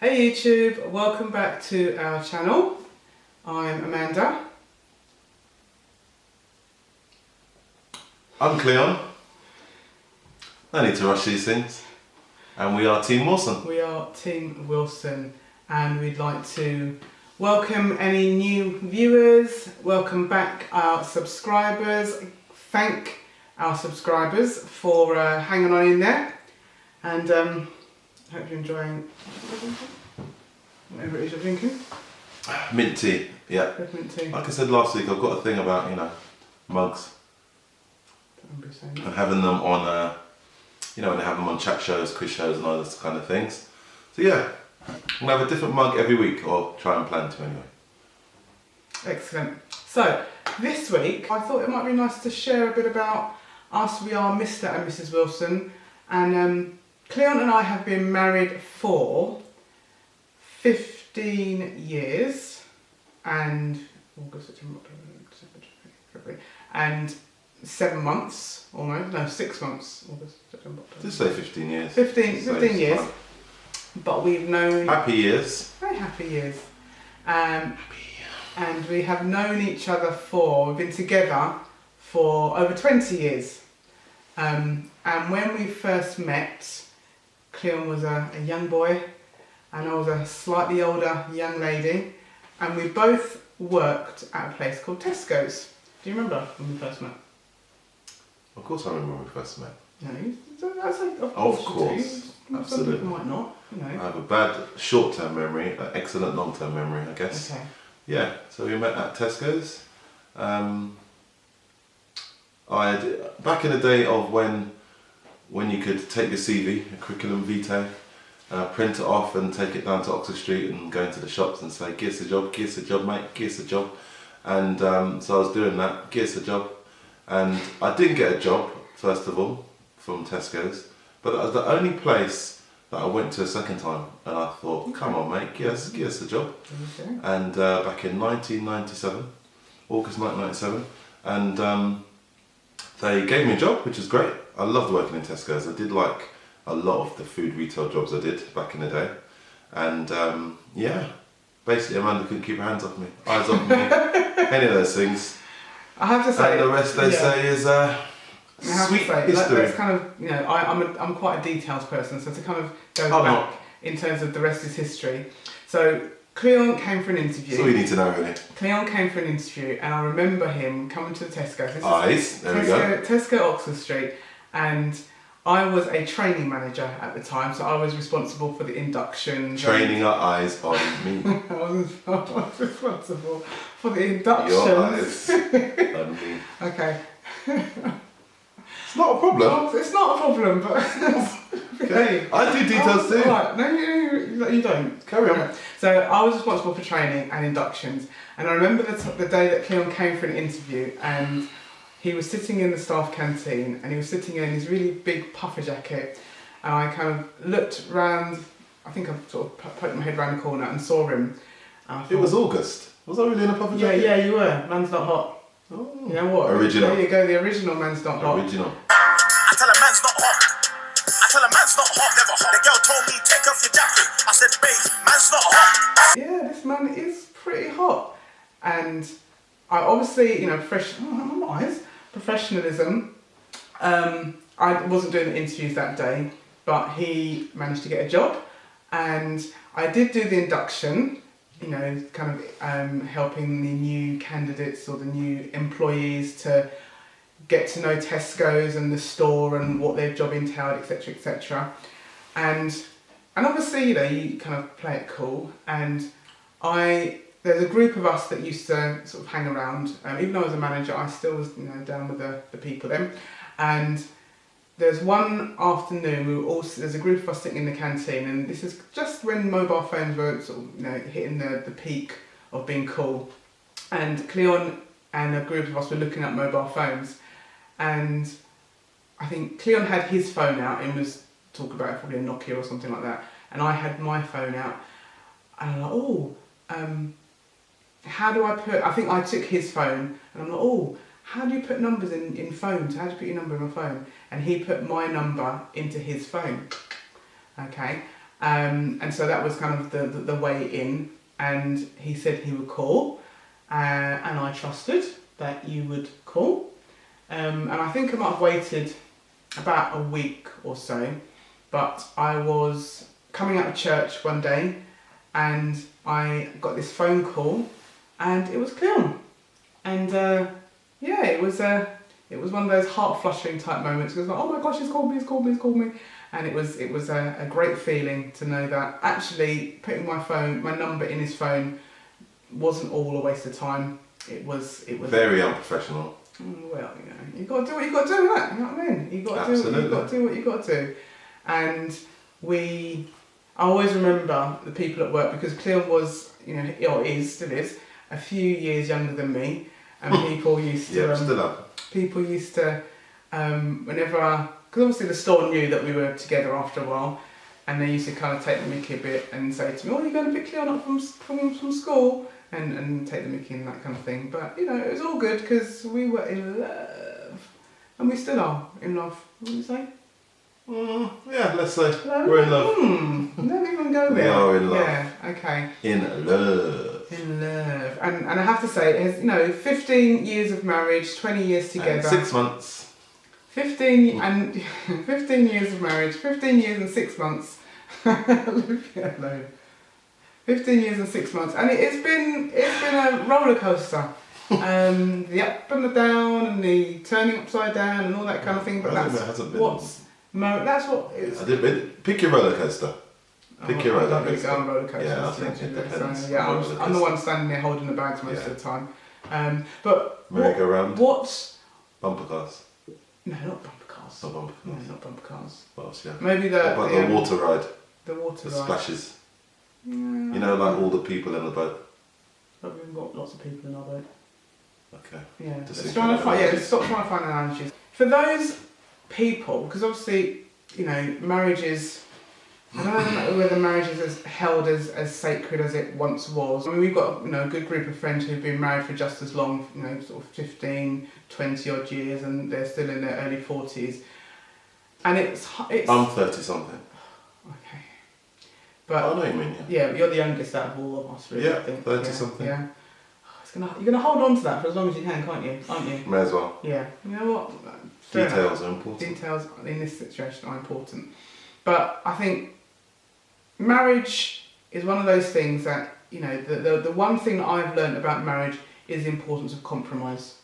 Hey YouTube, welcome back to our channel. I'm Amanda. I'm Cleon. No need to rush these things. And we are Team Wilson. We are Team Wilson, and we'd like to welcome any new viewers, welcome back our subscribers, thank our subscribers for hanging on in there, and hope you're enjoying whatever it is you're drinking. Mint tea, yeah. Mint tea. Like I said last week, I've got a thing about, mugs. And having them on, when they have them on chat shows, quiz shows and all those kind of things. So yeah, I'm going to have a different mug every week, or try and plan to anyway. Excellent. So, this week, I thought it might be nice to share a bit about us. We are Mr. and Mrs. Wilson, and Cleon and I have been married for 15 years, and August, September, October, February, and 7 months, almost, no, 6 months, August, September, October. Just say 15 years. 15 years, but we've known... Happy years. Very happy years. And we have known each other we've been together for over 20 years. And when we first met, Cleon was a young boy and I was a slightly older young lady, and we both worked at a place called Tesco's. Do you remember when we first met? Of course I remember when we first met. No, of course. Absolutely. Some people might not, I have a bad short-term memory, an excellent long-term memory, I guess. Okay. Yeah, so we met at Tesco's. Back in the day of when you could take your CV, a curriculum vitae, print it off and take it down to Oxford Street and go into the shops and say, "Give us a job, mate, give us a job." And so I was doing that, give us a job. And I didn't get a job, first of all, from Tesco's, but that was the only place that I went to a second time, and I thought, "Come on, mate, give us a job." Okay. And back in 1997, August 1997, and they gave me a job, which is great. I loved working in Tesco's. I did like a lot of the food retail jobs I did back in the day, and yeah, basically Amanda couldn't keep her hands off me, eyes off me, any of those things. I have to say, and the rest they say is sweet history. Let's kind of, I'm quite a details person, so to kind of go back in terms of the rest is history. So Cleon came for an interview. That's all you need to know, really. Cleon came for an interview, and I remember him coming to the Tesco. There we go. Tesco, Oxford Street, and I was a training manager at the time, so I was responsible for the inductions. Training our eyes on me. I was responsible for the inductions. Your eyes on me. Okay. It's not a problem. It's not a problem, but okay. I do details too. Right. No, you don't. Carry on. So I was responsible for training and inductions, and I remember the day that Cleon came for an interview, and he was sitting in the staff canteen, and he was sitting in his really big puffer jacket, and I kind of looked round. I think I sort of poked my head round the corner and saw him. It was August. Was I really in a puffer jacket? Yeah, you were. Man's Not Hot. Oh. You know what? Original. There you go, the original Man's Not Hot. Original. I tell a man's not hot. I tell a man's not hot, never hot. The girl told me, take off your jacket. I said, babe, man's not hot. Yeah, this man is pretty hot. And I obviously, professionalism. I wasn't doing the interviews that day, but he managed to get a job. And I did do the induction, kind of helping the new candidates or the new employees to get to know Tesco's and the store and what their job entailed, etc., etc. And obviously, you kind of play it cool. And there's a group of us that used to sort of hang around. Even though I was a manager, I still was, down with the people then. And there's one afternoon, there's a group of us sitting in the canteen, and this is just when mobile phones were sort of, hitting the peak of being cool. And Cleon and a group of us were looking at mobile phones, and I think Cleon had his phone out and was talking about probably a Nokia or something like that, and I had my phone out, and I'm like, how do I I think I took his phone, and I'm like, how do you put numbers in phones? How do you put your number in a phone? And he put my number into his phone. Okay. And so that was kind of the way in. And he said he would call, and I trusted that you would call. And I think I might have waited about a week or so, but I was coming out of church one day and I got this phone call and it was Cleon. And yeah, it was one of those heart-fluttering type moments. It was like, oh my gosh, he's called me. And it was a great feeling to know that actually putting my number in his phone wasn't all a waste of time. It was very unprofessional. Well, you got to do what you got to do, right? You know what I mean? You got to do what you got to do. And I always remember the people at work, because Cleon was, still is, a few years younger than me, and people used to whenever, because obviously the store knew that we were together after a while, and they used to kind of take the mickey a bit and say to me, "Oh, you're going to pick Cleon up from school," and take the mickey and that kind of thing. But it was all good because we were in love, and we still are in love. What do you say? Yeah, let's say we're in love. Don't even go there. We are in love. Yeah. Okay. In love. In love, and I have to say, it has 15 years of marriage, 20 years together. And 6 months. 15 years of marriage, 15 years and 6 months. Leave me alone. 15 years and 6 months, and it's been a roller coaster. The up and the down and the turning upside down and all that kind of thing. But that's what it's. Pick your roller coaster. Pick your roller coaster. I don't really go on roller coasters. Yeah, I think it depends. So, I'm the one standing there holding the bags most of the time. But merry-go-round. What's bumper cars? No, not bumper cars. Not bumper cars. No, not bumper cars. What else? Yeah. Maybe the water ride. The water ride. The splashes. Like all the people in the boat. But we've got lots of people in our boat. Okay. Yeah. Stop trying to find analogies. For those people, because obviously, marriage is. I don't know whether marriage is as held as sacred as it once was. I mean, we've got a good group of friends who've been married for just as long, sort of 15, 20 odd years, and they're still in their early 40s. And it's I'm 30 something. Okay. But I know you mean, yeah. But you're the youngest out of all of us, really. Yeah, I think. 30 something. Yeah. You're gonna hold on to that for as long as you can, can't you? Aren't you? May as well. Yeah. You know what? Details are important. Details in this situation are important. But I think marriage is one of those things that, the one thing that I've learned about marriage is the importance of compromise.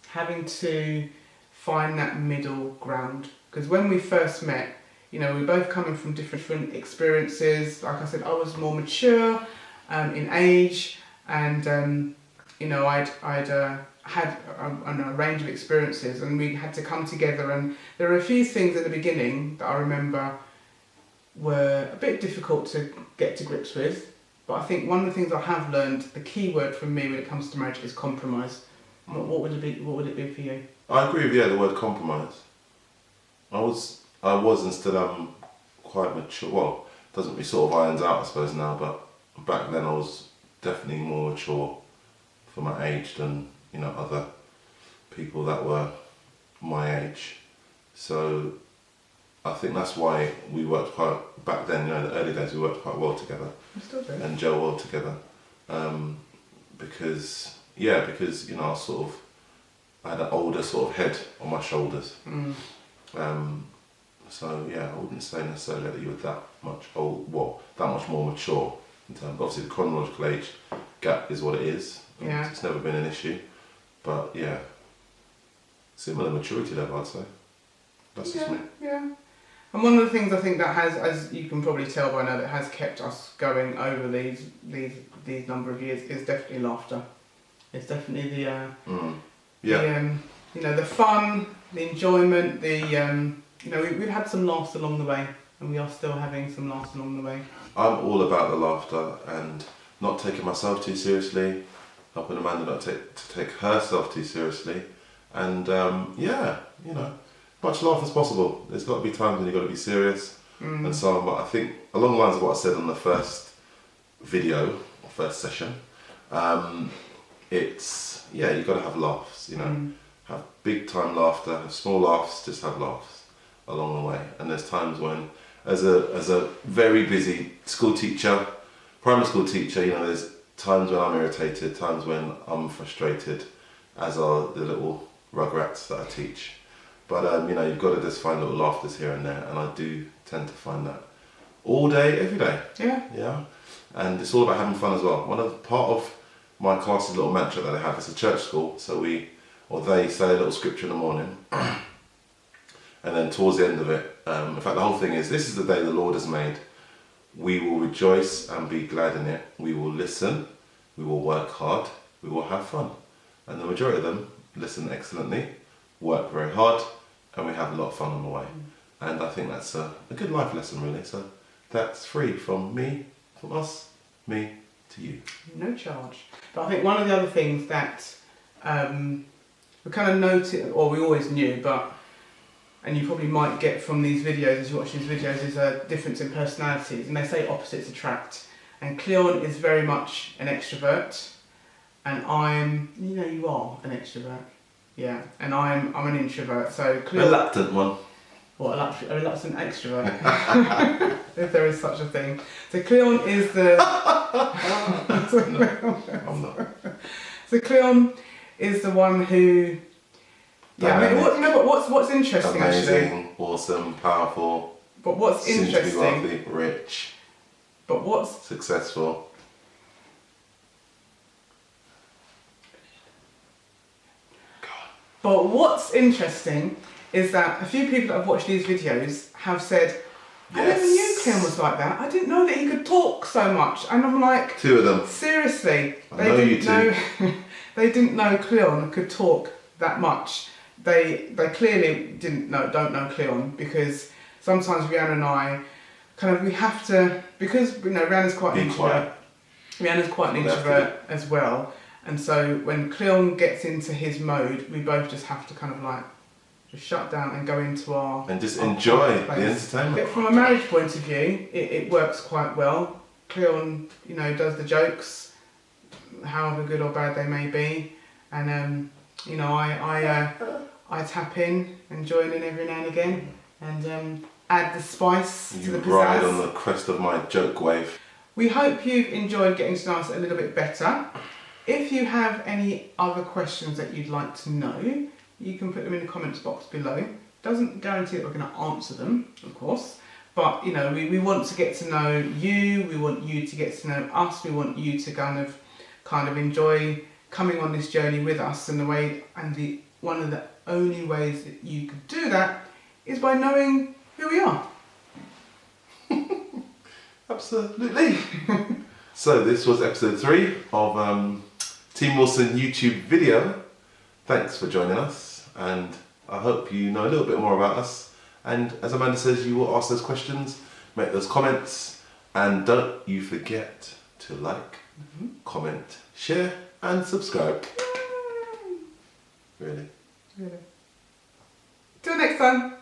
Having to find that middle ground. Because when we first met, we're both coming from different experiences. Like I said, I was more mature in age, and I'd had a range of experiences, and we had to come together. And there were a few things at the beginning that I remember were a bit difficult to get to grips with. But I think one of the things I have learned, the key word for me when it comes to marriage, is compromise. What would it be? What would it be for you? I agree with the word compromise. I was and still am quite mature. Well, doesn't be sort of irons out, I suppose, now, but back then I was definitely more mature for my age than other people that were my age. So I think that's why we worked back then, the early days, we worked quite well together. We still do. And gel well together. Because I had an older sort of head on my shoulders. So yeah, I wouldn't say necessarily that you were that much that much more mature in terms. Obviously, the chronological age gap is what it is. Yeah. It's never been an issue, but yeah, similar maturity level, I'd say. That's just me. Yeah. And one of the things I think that has, as you can probably tell by now, that has kept us going over these number of years is definitely laughter. It's definitely the fun, the enjoyment, we've had some laughs along the way, and we are still having some laughs along the way. I'm all about the laughter and not taking myself too seriously, helping Amanda not to take herself too seriously, and much laugh as possible. There's got to be times when you've got to be serious and so on, but I think along the lines of what I said on the first video, or first session, it's, you've got to have laughs, have big time laughter, have small laughs, just have laughs along the way. And there's times when, as a very busy school teacher, primary school teacher, you know, there's times when I'm irritated, times when I'm frustrated, as are the little rugrats that I teach. But you know, you've got to just find little laughters here and there, and I do tend to find that all day, every day. Yeah. Yeah. And it's all about having fun as well. Part of my class's little mantra that I have, it's a church school, so they say a little scripture in the morning, and then towards the end of it, in fact the whole thing is, this is the day the Lord has made. We will rejoice and be glad in it. We will listen, we will work hard, we will have fun. And the majority of them listen excellently, work very hard, and we have a lot of fun on the way. And I think that's a good life lesson, really. So that's free from me, from us, me to you. No charge. But I think one of the other things that we kind of noticed, or we always knew, and you probably might get from these videos as you watch these videos, is a difference in personalities. And they say opposites attract. And Cleon is very much an extrovert, and you are an extrovert. Yeah, and I'm an introvert. So Cleon, reluctant one. What, a reluctant extrovert? If there is such a thing. So Cleon is the. No, I'm not. So Cleon is the one who. Yeah, I mean, what's interesting? Amazing, actually, awesome, powerful. But what's interesting? Seems to be wealthy, rich. But what's successful? But what's interesting is that a few people that have watched these videos have said, I never knew Cleon was like that. I didn't know that he could talk so much. And I'm like, 2 of them. Seriously, They didn't know Cleon could talk that much. They clearly don't know Cleon, because sometimes Rhiannon and I we have to, because Rhiannon's quite an introvert. Rhiannon's quite an introvert as well. And so when Cleon gets into his mode, we both just have to just shut down and go into our... And just enjoy the entertainment. But from a marriage point of view, it works quite well. Cleon, does the jokes, however good or bad they may be. And, I tap in and join in every now and again. And add the spice to the pizzazz. You ride on the crest of my joke wave. We hope you've enjoyed getting to know us a little bit better. If you have any other questions that you'd like to know, you can put them in the comments box below. Doesn't guarantee that we're going to answer them, of course, but we want to get to know you. We want you to get to know us. We want you to kind of enjoy coming on this journey with us. And one of the only ways that you could do that is by knowing who we are. Absolutely. So this was episode 3 of Team Wilson YouTube video. Thanks for joining us, and I hope you know a little bit more about us. And as Amanda says, you will ask those questions, make those comments, and don't you forget to like, comment, share, and subscribe. Really? Till next time.